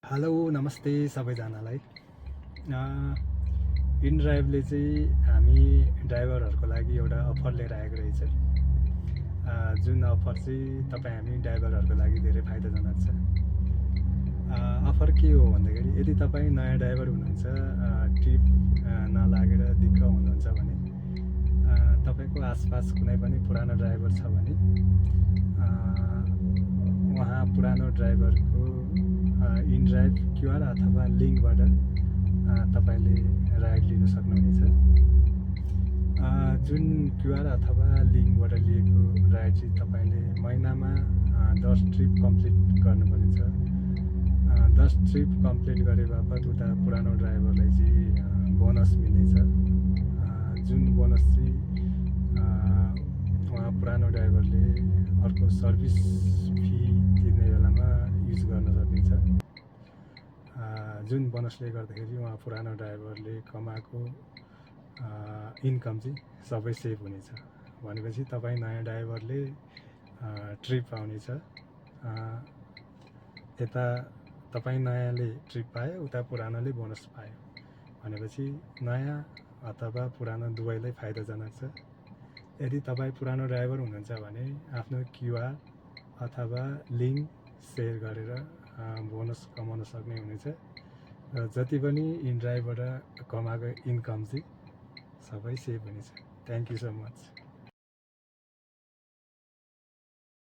Hello नमस्ते सबैजनालाई। इनड्राइभले चाहिँ हामी ड्राइभरहरूको लागि एउटा अफर लिएर आएको रहेछ। जुन अफर चाहिँ हामी ड्राइभरहरूको लागि धेरै फाइदाजनक छ। अफर के हो भन्दाखेरि यदि तपाईँ नयाँ ड्राइभर हुनुहुन्छ, ट्रिप नलागेर दिक्क हुनुहुन्छ भने, तपाईँको आसपास कुनै पनि पुरानो ड्राइभर छ भने उहाँ पुरानो ड्राइभरको इनड्राइभ क्युआर अथवा लिङ्कबाट तपाईँले राइड लिन सक्नुहुनेछ। जुन क्युआर अथवा लिङ्कबाट लिएको राइड चाहिँ तपाईँले महिनामा 10 ट्रिप कम्प्लिट गर्नुपर्नेछ। 10 ट्रिप कम्प्लिट गरे बापत उता पुरानो ड्राइभरलाई चाहिँ बोनस मिल्नेछ। जुन बोनस चाहिँ उहाँ पुरानो ड्राइभरले अर्को सर्भिस फी तिर्ने बेलामा युज गर्न सक्नेछ। जुन बोनसले गर्दाखेरि उहाँ पुरानो ड्राइभरले कमाएको इन्कम चाहिँ सबै सेभ हुनेछ। भनेपछि तपाईँ नयाँ ड्राइभरले ट्रिप आउनेछ। यता तपाईँ नयाँले ट्रिप पायो, उता पुरानोले बोनस पायो। भनेपछि नयाँ अथवा पुरानो दुवैलाई फाइदाजनक छ। यदि तपाईँ पुरानो ड्राइभर हुनुहुन्छ भने आफ्नो क्युआर अथवा लिङ्क सेयर गरेर बोनस कमाउन सक्ने हुनेछ। र जति पनि इनड्राइभबाट कमाएको इन्कम चाहिँ सबै सेभ हुनेछ। Thank you so much.